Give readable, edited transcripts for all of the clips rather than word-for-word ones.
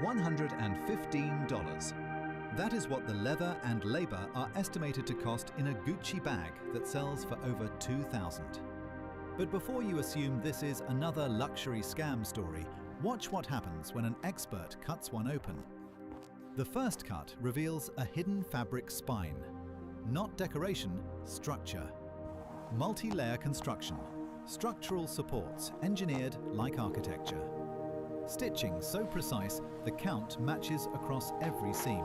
$115. That is what the leather and labor are estimated to cost in a Gucci bag that sells for over $2,000. But before you assume this is another luxury scam story, watch what happens when an expert cuts one open. The first cut reveals a hidden fabric spine. Not decoration, structure. Multi-layer construction. Structural supports engineered like architecture. Stitching so precise the count matches across every seam.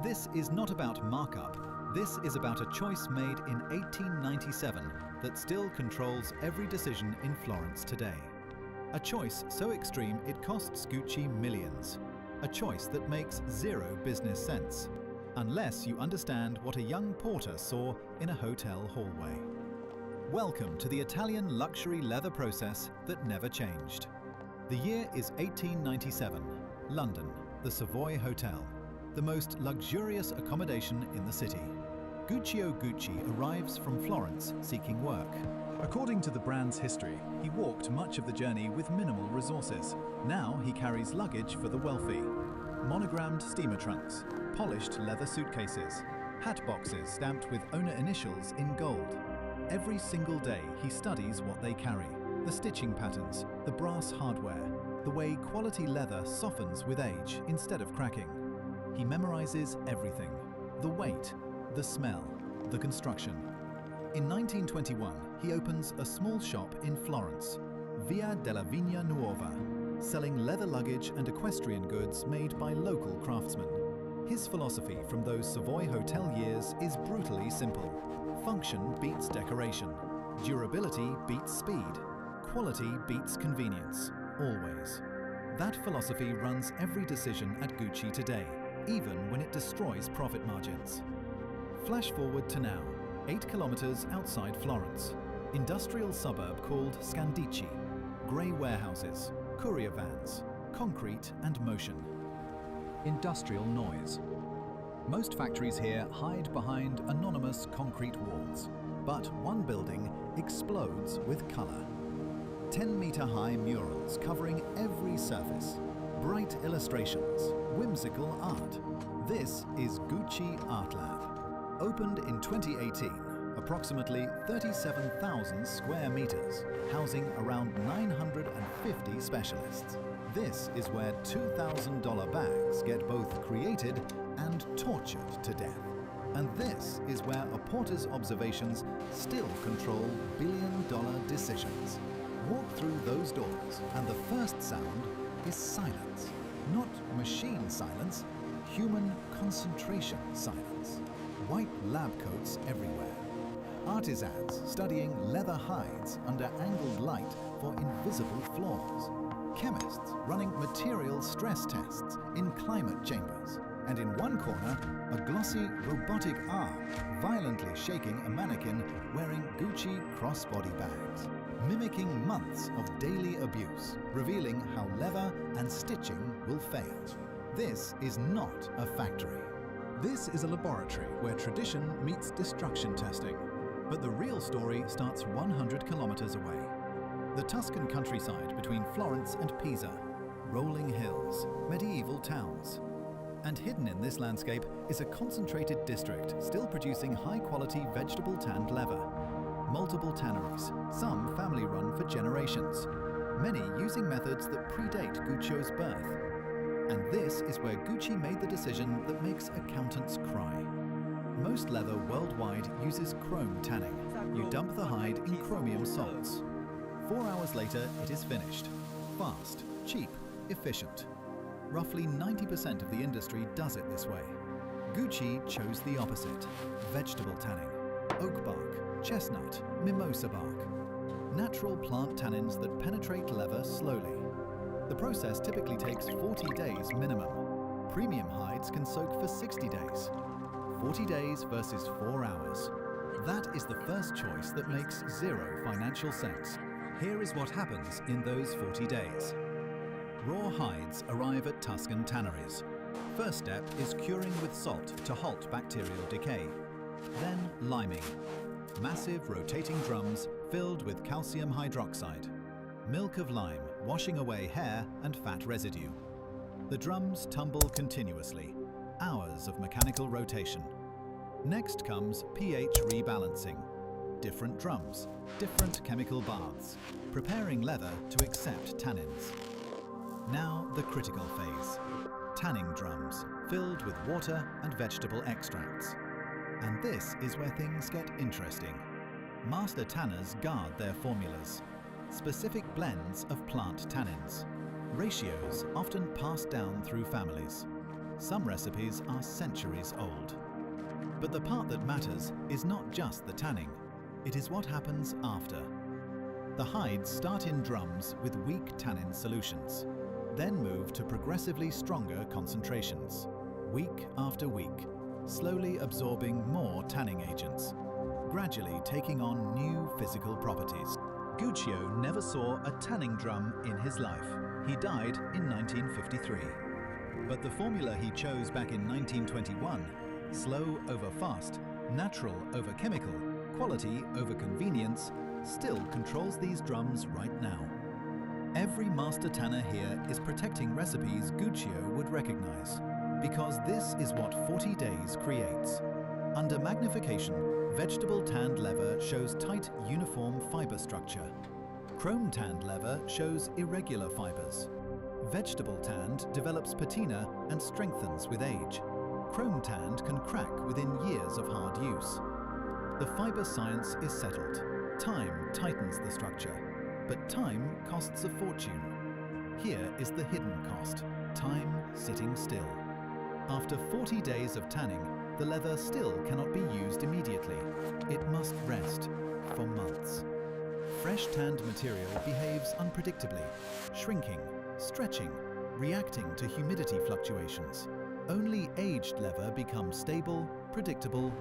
This is not about markup. This is about a choice made in 1897 that still controls every decision in Florence today. A choice so extreme it costs Gucci millions. A choice that makes zero business sense, unless you understand what a young porter saw in a hotel hallway. Welcome to the Italian luxury leather process that never changed. The year is 1897, London, the Savoy Hotel, the most luxurious accommodation in the city. Guccio Gucci arrives from Florence seeking work. According to the brand's history, he walked much of the journey with minimal resources. Now he carries luggage for the wealthy. Monogrammed steamer trunks, polished leather suitcases, hat boxes stamped with owner initials in gold. Every single day he studies what they carry, the stitching patterns, the brass hardware, the way quality leather softens with age instead of cracking. He memorizes everything, the weight, the smell, the construction. In 1921, he opens a small shop in Florence, Via della Vigna Nuova, selling leather luggage and equestrian goods made by local craftsmen. His philosophy from those Savoy Hotel years is brutally simple. Function beats decoration. Durability beats speed. Quality beats convenience, always. That philosophy runs every decision at Gucci today, even when it destroys profit margins. Flash forward to now, 8 kilometers outside Florence. Industrial suburb called Scandicci. Grey warehouses, courier vans, concrete and motion. Industrial noise. Most factories here hide behind anonymous concrete walls, but one building explodes with color. 10-meter-high murals covering every surface. Bright illustrations, whimsical art. This is Gucci Art Lab. Opened in 2018, approximately 37,000 square meters, housing around 950 specialists. This is where $2,000 bags get both created and tortured to death. And this is where a porter's observations still control billion-dollar decisions. Walk through those doors and the first sound is silence. Not machine silence, human concentration silence. White lab coats everywhere. Artisans studying leather hides under angled light for invisible flaws. Chemists running material stress tests in climate chambers. And in one corner, a glossy robotic arm violently shaking a mannequin wearing Gucci crossbody bags, mimicking months of daily abuse, revealing how leather and stitching will fail. This is not a factory. This is a laboratory where tradition meets destruction testing. But the real story starts 100 kilometers away. The Tuscan countryside between Florence and Pisa. Rolling hills, medieval towns. And hidden in this landscape is a concentrated district still producing high-quality vegetable tanned leather. Multiple tanneries, some family-run for generations. Many using methods that predate Guccio's birth. And this is where Gucci made the decision that makes accountants cry. Most leather worldwide uses chrome tanning. You dump the hide in chromium salts. 4 hours later, it is finished. Fast, cheap, efficient. Roughly 90% of the industry does it this way. Gucci chose the opposite. Vegetable tanning. Oak bark, chestnut, mimosa bark. Natural plant tannins that penetrate leather slowly. The process typically takes 40 days minimum. Premium hides can soak for 60 days. 40 days versus 4 hours. That is the first choice that makes zero financial sense. Here is what happens in those 40 days. Raw hides arrive at Tuscan tanneries. First step is curing with salt to halt bacterial decay. Then liming. Massive rotating drums filled with calcium hydroxide. Milk of lime washing away hair and fat residue. The drums tumble continuously, hours of mechanical rotation. Next comes pH rebalancing. Different drums, different chemical baths, preparing leather to accept tannins. Now the critical phase. Tanning drums, filled with water and vegetable extracts. And this is where things get interesting. Master tanners guard their formulas. Specific blends of plant tannins. Ratios often passed down through families. Some recipes are centuries old. But the part that matters is not just the tanning. It is what happens after. The hides start in drums with weak tannin solutions, then move to progressively stronger concentrations, week after week, slowly absorbing more tanning agents, gradually taking on new physical properties. Guccio never saw a tanning drum in his life. He died in 1953. But the formula he chose back in 1921, slow over fast, natural over chemical, quality over convenience, still controls these drums right now. Every master tanner here is protecting recipes Guccio would recognize, because this is what 40 days creates. Under magnification, vegetable tanned leather shows tight, uniform fiber structure. Chrome tanned leather shows irregular fibers. Vegetable tanned develops patina and strengthens with age. Chrome tanned can crack within years of hard use. The fiber science is settled. Time tightens the structure, but time costs a fortune. Here is the hidden cost: time sitting still. After 40 days of tanning, the leather still cannot be used immediately. It must rest for months. Fresh tanned material behaves unpredictably, shrinking, stretching, reacting to humidity fluctuations. Only aged leather becomes stable, predictable,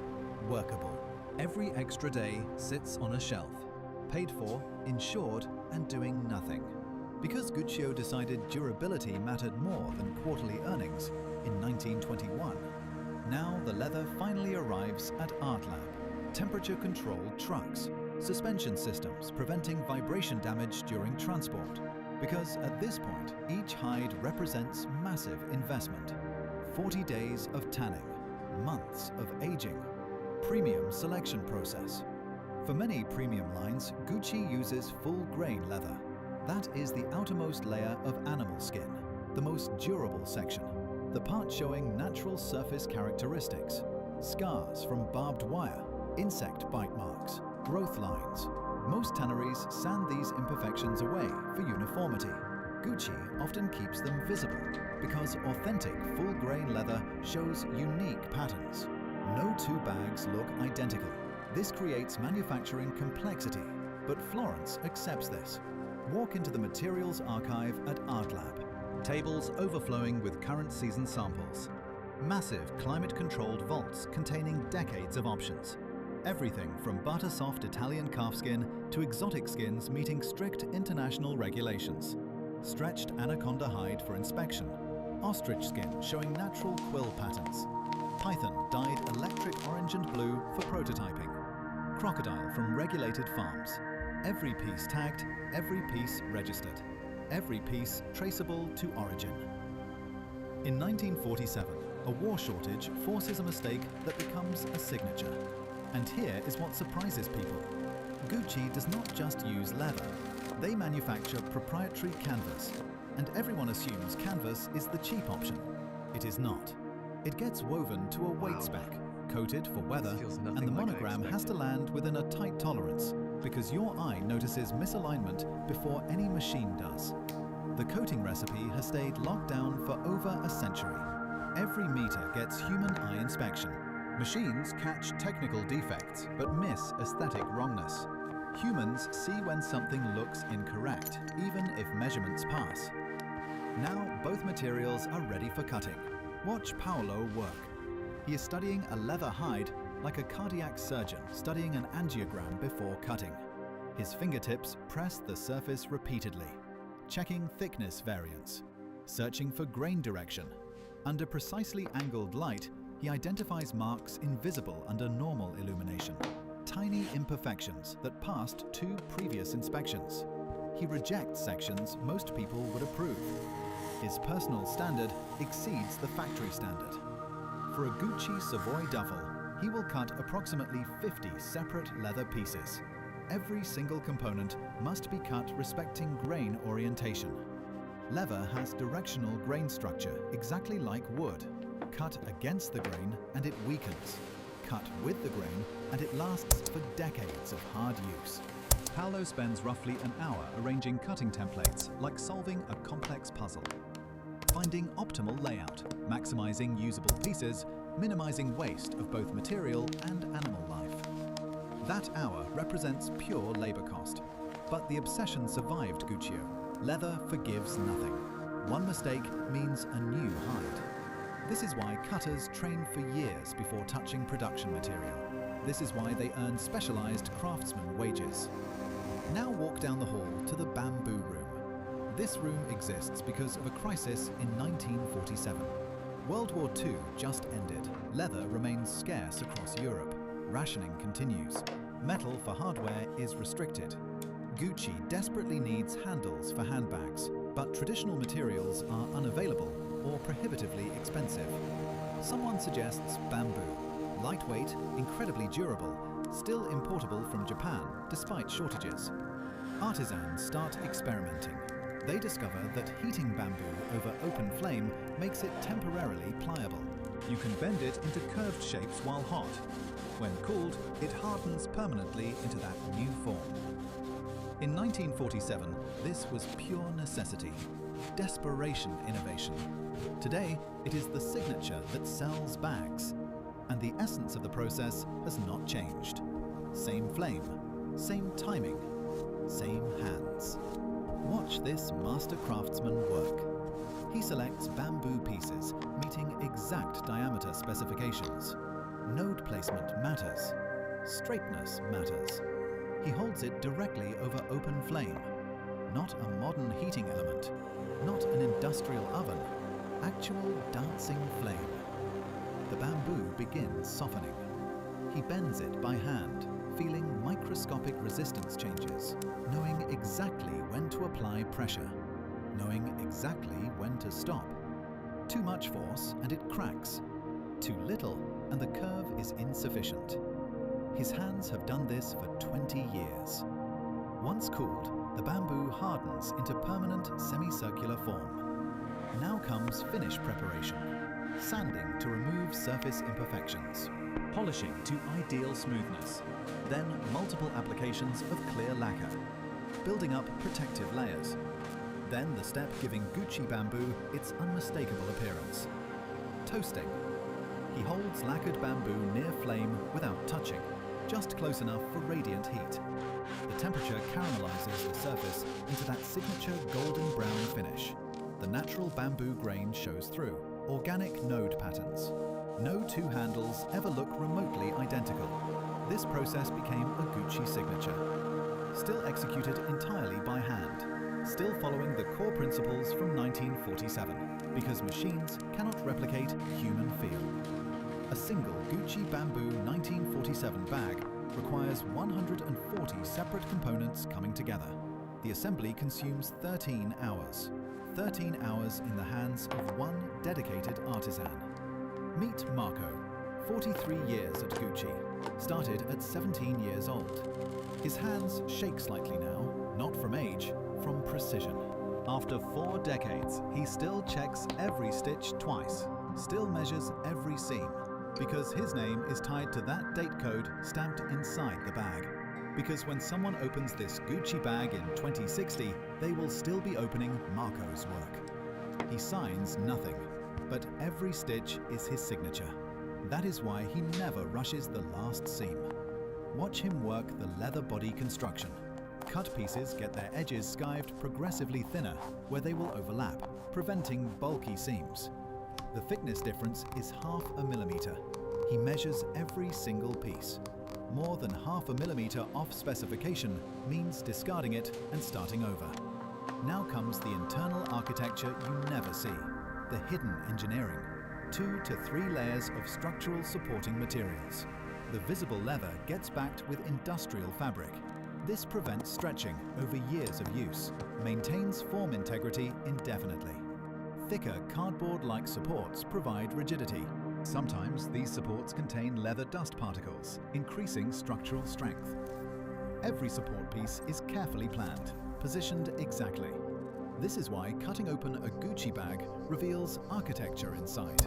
workable. Every extra day sits on a shelf, paid for, insured, and doing nothing. Because Guccio decided durability mattered more than quarterly earnings in 1921, now the leather finally arrives at Art Lab. Temperature-controlled trucks, suspension systems preventing vibration damage during transport. Because at this point, each hide represents massive investment. 40 days of tanning, months of aging, premium selection process. For many premium lines, Gucci uses full-grain leather. That is the outermost layer of animal skin, the most durable section, the part showing natural surface characteristics, scars from barbed wire, insect bite marks, growth lines. Most tanneries sand these imperfections away for uniformity. Gucci often keeps them visible because authentic full-grain leather shows unique patterns. No two bags look identical. This creates manufacturing complexity, but Florence accepts this. Walk into the materials archive at Art Lab. Tables overflowing with current season samples. Massive climate-controlled vaults containing decades of options. Everything from butter-soft Italian calfskin to exotic skins meeting strict international regulations. Stretched anaconda hide for inspection. Ostrich skin showing natural quill patterns. Python dyed electric orange and blue for prototyping. Crocodile from regulated farms. Every piece tagged, every piece registered. Every piece traceable to origin. In 1947, a war shortage forces a mistake that becomes a signature. And here is what surprises people. Gucci does not just use leather. They manufacture proprietary canvas. And everyone assumes canvas is the cheap option. It is not. It gets woven to a weight spec, coated for weather, and the monogram has to land within a tight tolerance, because your eye notices misalignment before any machine does. The coating recipe has stayed locked down for over a century. Every meter gets human eye inspection. Machines catch technical defects, but miss aesthetic wrongness. Humans see when something looks incorrect, even if measurements pass. Now both materials are ready for cutting. Watch Paolo work. He is studying a leather hide like a cardiac surgeon studying an angiogram before cutting. His fingertips press the surface repeatedly, checking thickness variance, searching for grain direction. Under precisely angled light, he identifies marks invisible under normal illumination, tiny imperfections that passed 2 previous inspections. He rejects sections most people would approve. His personal standard exceeds the factory standard. For a Gucci Savoy duffel, he will cut approximately 50 separate leather pieces. Every single component must be cut respecting grain orientation. Leather has directional grain structure exactly like wood. Cut against the grain and it weakens. Cut with the grain and it lasts for decades of hard use. Paolo spends roughly an hour arranging cutting templates like solving a complex puzzle. Finding optimal layout, maximizing usable pieces, minimizing waste of both material and animal life. That hour represents pure labor cost. But the obsession survived Guccio. Leather forgives nothing. One mistake means a new hide. This is why cutters train for years before touching production material. This is why they earn specialized craftsman wages. Now walk down the hall to the bamboo room. This room exists because of a crisis in 1947. World War II just ended. Leather remains scarce across Europe. Rationing continues. Metal for hardware is restricted. Gucci desperately needs handles for handbags, but traditional materials are unavailable or prohibitively expensive. Someone suggests bamboo. Lightweight, incredibly durable, still importable from Japan despite shortages. Artisans start experimenting. They discover that heating bamboo over open flame makes it temporarily pliable. You can bend it into curved shapes while hot. When cooled, it hardens permanently into that new form. In 1947, this was pure necessity, desperation innovation. Today, it is the signature that sells bags. And the essence of the process has not changed. Same flame, same timing, same hands. Watch this master craftsman work. He selects bamboo pieces meeting exact diameter specifications. Node placement matters. Straightness matters. He holds it directly over open flame. Not a modern heating element, not an industrial oven, actual dancing flame. The bamboo begins softening. He bends it by hand, feeling microscopic resistance changes, knowing exactly when to apply pressure, knowing exactly when to stop. Too much force and it cracks. Too little and the curve is insufficient. His hands have done this for 20 years. Once cooled, the bamboo hardens into permanent semicircular form. Now comes finish preparation. Sanding to remove surface imperfections. Polishing to ideal smoothness. Then multiple applications of clear lacquer. Building up protective layers. Then the step giving Gucci bamboo its unmistakable appearance. Toasting. He holds lacquered bamboo near flame without touching, just close enough for radiant heat. The temperature caramelizes the surface into that signature golden brown finish. The natural bamboo grain shows through. Organic node patterns. No two handles ever look remotely identical. This process became a Gucci signature. Still executed entirely by hand. Still following the core principles from 1947, because machines cannot replicate human feel. A single Gucci bamboo 1947 bag requires 140 separate components coming together. The assembly consumes 13 hours. 13 hours in the hands of one dedicated artisan. Meet Marco, 43 years at Gucci, started at 17 years old. His hands shake slightly now, not from age, from precision. After 4 decades, he still checks every stitch twice, still measures every seam, because his name is tied to that date code stamped inside the bag. Because when someone opens this Gucci bag in 2060, they will still be opening Marco's work. He signs nothing, but every stitch is his signature. That is why he never rushes the last seam. Watch him work the leather body construction. Cut pieces get their edges skived progressively thinner, where they will overlap, preventing bulky seams. The thickness difference is ½ millimeter. He measures every single piece. More than ½ millimeter off specification means discarding it and starting over. Now comes the internal architecture you never see, the hidden engineering. 2 to 3 layers of structural supporting materials. The visible leather gets backed with industrial fabric. This prevents stretching over years of use, maintains form integrity indefinitely. Thicker cardboard-like supports provide rigidity. Sometimes these supports contain leather dust particles, increasing structural strength. Every support piece is carefully planned, positioned exactly. This is why cutting open a Gucci bag reveals architecture inside.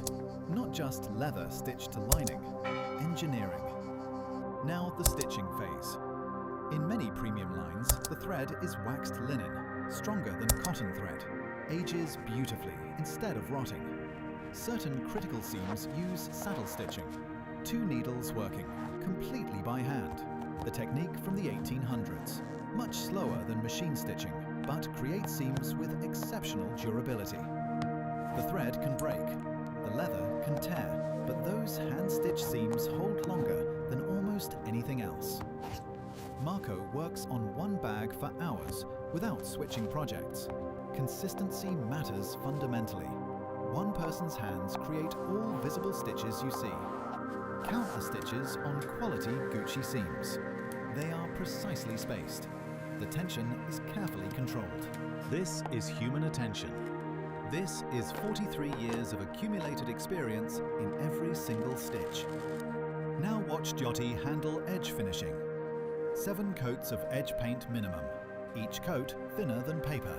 Not just leather stitched to lining, engineering. Now the stitching phase. In many premium lines, the thread is waxed linen, stronger than cotton thread, ages beautifully instead of rotting. Certain critical seams use saddle stitching, 2 needles working, completely by hand. The technique from the 1800s, much slower than machine stitching, but creates seams with exceptional durability. The thread can break, the leather can tear, but those hand-stitched seams hold longer than almost anything else. Marco works on one bag for hours without switching projects. Consistency matters fundamentally. One person's hands create all visible stitches you see. Count the stitches on quality Gucci seams. They are precisely spaced. The tension is carefully controlled. This is human attention. This is 43 years of accumulated experience in every single stitch. Now watch Giotti handle edge finishing. 7 coats of edge paint minimum, each coat thinner than paper.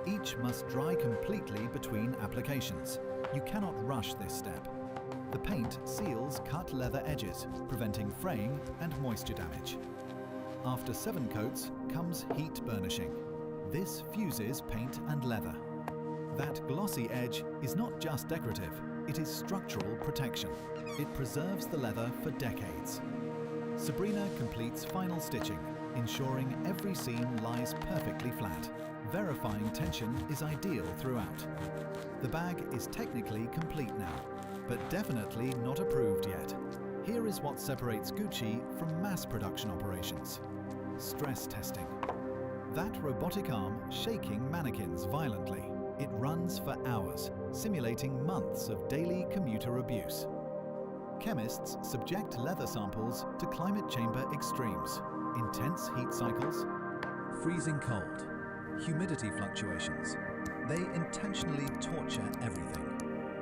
Each must dry completely between applications. You cannot rush this step. The paint seals cut leather edges, preventing fraying and moisture damage. After 7 coats comes heat burnishing. This fuses paint and leather. That glossy edge is not just decorative, it is structural protection. It preserves the leather for decades. Sabrina completes final stitching, ensuring every seam lies perfectly flat. Verifying tension is ideal throughout. The bag is technically complete now, but definitely not approved yet. Here is what separates Gucci from mass production operations. Stress testing. That robotic arm shaking mannequins violently. It runs for hours, simulating months of daily commuter abuse. Chemists subject leather samples to climate chamber extremes, intense heat cycles, freezing cold, humidity fluctuations. They intentionally torture everything.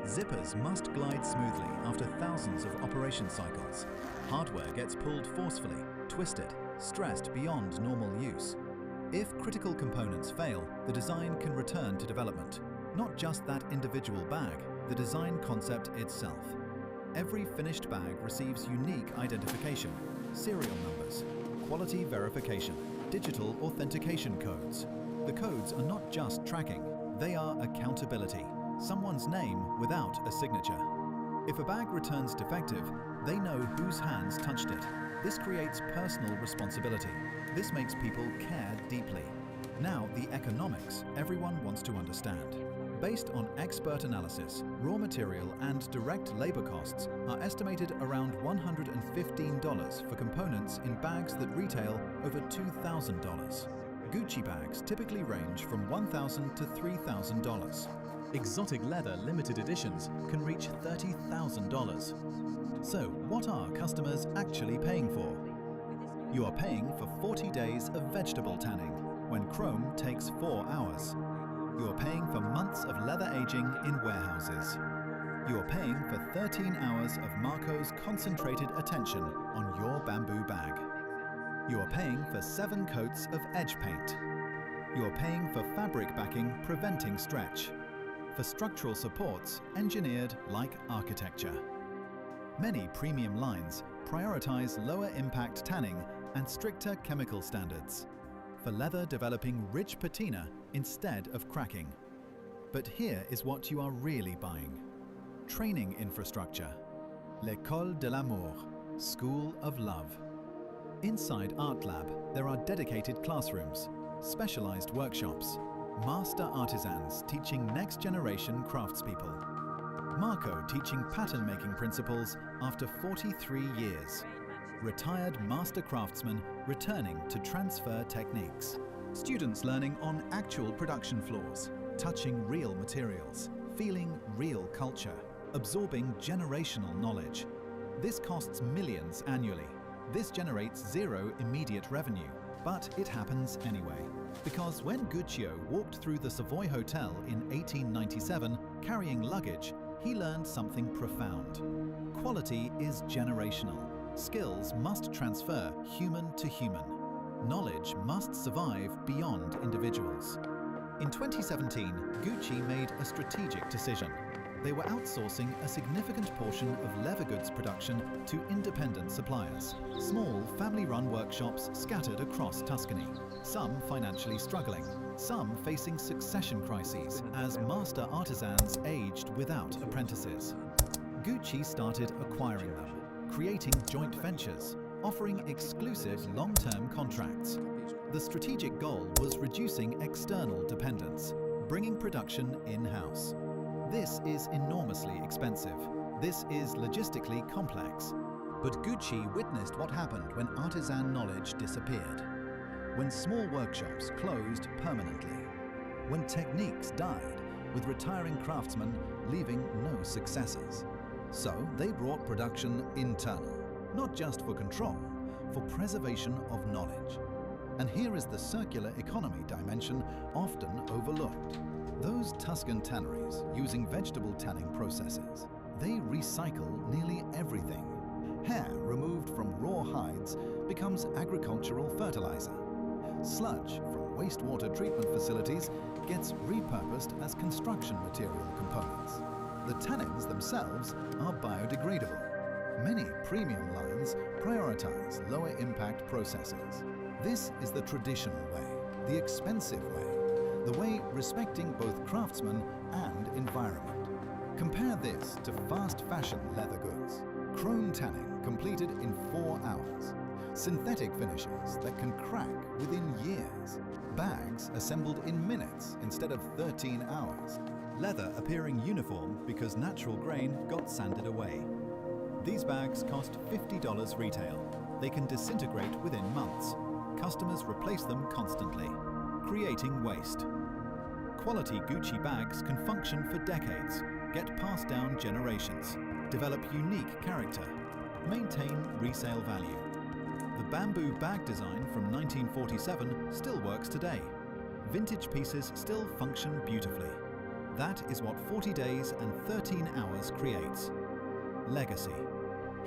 Zippers must glide smoothly after thousands of operation cycles. Hardware gets pulled forcefully, twisted, stressed beyond normal use. If critical components fail, the design can return to development. Not just that individual bag, the design concept itself. Every finished bag receives unique identification, serial numbers, quality verification, digital authentication codes. The codes are not just tracking, they are accountability. Someone's name without a signature. If a bag returns defective, they know whose hands touched it. This creates personal responsibility. This makes people care deeply. Now the economics everyone wants to understand. Based on expert analysis, raw material and direct labor costs are estimated around $115 for components in bags that retail over $2,000. Gucci bags typically range from $1,000 to $3,000. Exotic leather limited editions can reach $30,000. So what are customers actually paying for? You are paying for 40 days of vegetable tanning, when chrome takes 4 hours. You are paying for months of leather aging in warehouses. You are paying for 13 hours of Marco's concentrated attention on your bamboo bag. You are paying for 7 coats of edge paint. You are paying for fabric backing preventing stretch. For structural supports engineered like architecture. Many premium lines prioritize lower impact tanning and stricter chemical standards. For leather developing rich patina instead of cracking. But here is what you are really buying. Training infrastructure. L'École de l'Amour, School of Love. Inside Art Lab, there are dedicated classrooms, specialized workshops, master artisans teaching next-generation craftspeople. Marco teaching pattern-making principles after 43 years. Retired master craftsmen returning to transfer techniques. Students learning on actual production floors, touching real materials, feeling real culture, absorbing generational knowledge. This costs millions annually. This generates zero immediate revenue, but it happens anyway. Because when Guccio walked through the Savoy Hotel in 1897 carrying luggage, he learned something profound. Quality is generational. Skills must transfer human to human. Knowledge must survive beyond individuals. In 2017, Gucci made a strategic decision. They were outsourcing a significant portion of leather goods production to independent suppliers, small family-run workshops scattered across Tuscany, some financially struggling, some facing succession crises as master artisans aged without apprentices. Gucci started acquiring them, creating joint ventures, offering exclusive long-term contracts. The strategic goal was reducing external dependence, bringing production in-house. This is enormously expensive. This is logistically complex. But Gucci witnessed what happened when artisan knowledge disappeared, when small workshops closed permanently, when techniques died, with retiring craftsmen leaving no successors. So they brought production internal, not just for control, for preservation of knowledge. And here is the circular economy dimension often overlooked. Those Tuscan tanneries using vegetable tanning processes, they recycle nearly everything. Hair removed from raw hides becomes agricultural fertilizer. Sludge from wastewater treatment facilities gets repurposed as construction material components. The tannins themselves are biodegradable. Many premium lines prioritize lower impact processes. This is the traditional way, the expensive way, the way respecting both craftsmen and environment. Compare this to fast fashion leather goods. Chrome tanning completed in 4 hours. Synthetic finishes that can crack within years. Bags assembled in minutes instead of 13 hours. Leather appearing uniform because natural grain got sanded away. These bags cost $50 retail. They can disintegrate within months. Customers replace them constantly, creating waste. Quality Gucci bags can function for decades, get passed down generations, develop unique character, maintain resale value. The bamboo bag design from 1947 still works today. Vintage pieces still function beautifully. That is what 40 days and 13 hours creates. Legacy.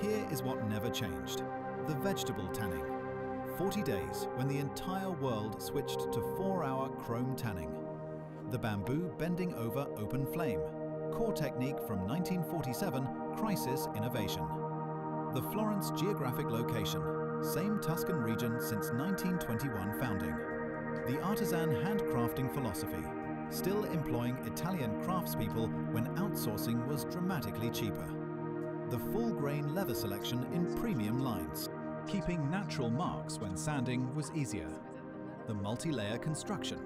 Here is what never changed. The vegetable tanning. 40 days when the entire world switched to 4-hour chrome tanning. The bamboo bending over open flame. Core technique from 1947, crisis innovation. The Florence geographic location. Same Tuscan region since 1921 founding. The artisan handcrafting philosophy. Still employing Italian craftspeople when outsourcing was dramatically cheaper. The full-grain leather selection in premium lines. Keeping natural marks when sanding was easier. The multi-layer construction.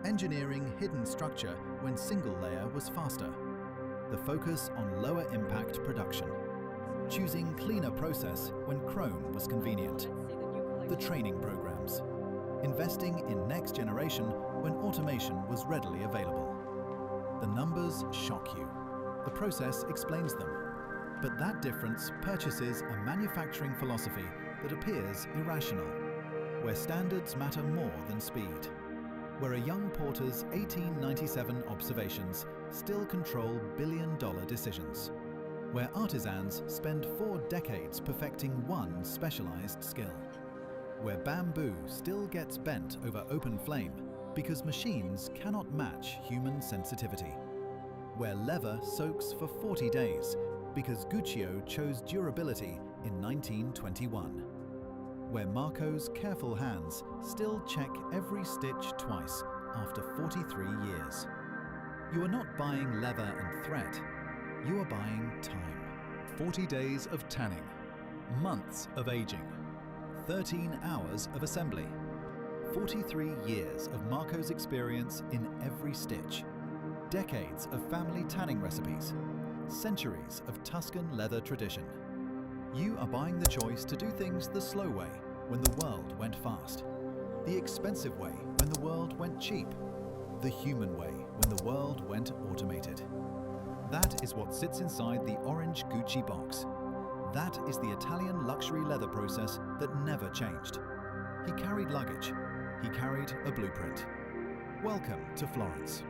Engineering hidden structure when single layer was faster. The focus on lower impact production. Choosing cleaner process when chrome was convenient. The training programs. Investing in next generation when automation was readily available. The numbers shock you. The process explains them. But that difference purchases a manufacturing philosophy that appears irrational, where standards matter more than speed, where a young porter's 1897 observations still control billion-dollar decisions, where artisans spend 4 decades perfecting one specialized skill, where bamboo still gets bent over open flame because machines cannot match human sensitivity, where leather soaks for 40 days because Guccio chose durability in 1921, where Marco's careful hands still check every stitch twice after 43 years. You are not buying leather and thread, you are buying time. 40 days of tanning, months of aging, 13 hours of assembly, 43 years of Marco's experience in every stitch, decades of family tanning recipes, centuries of Tuscan leather tradition. You are buying the choice to do things the slow way when the world went fast, the expensive way when the world went cheap, the human way when the world went automated. That is what sits inside the orange Gucci box. That is the Italian luxury leather process that never changed. He carried luggage. he carried a blueprint. Welcome to Florence.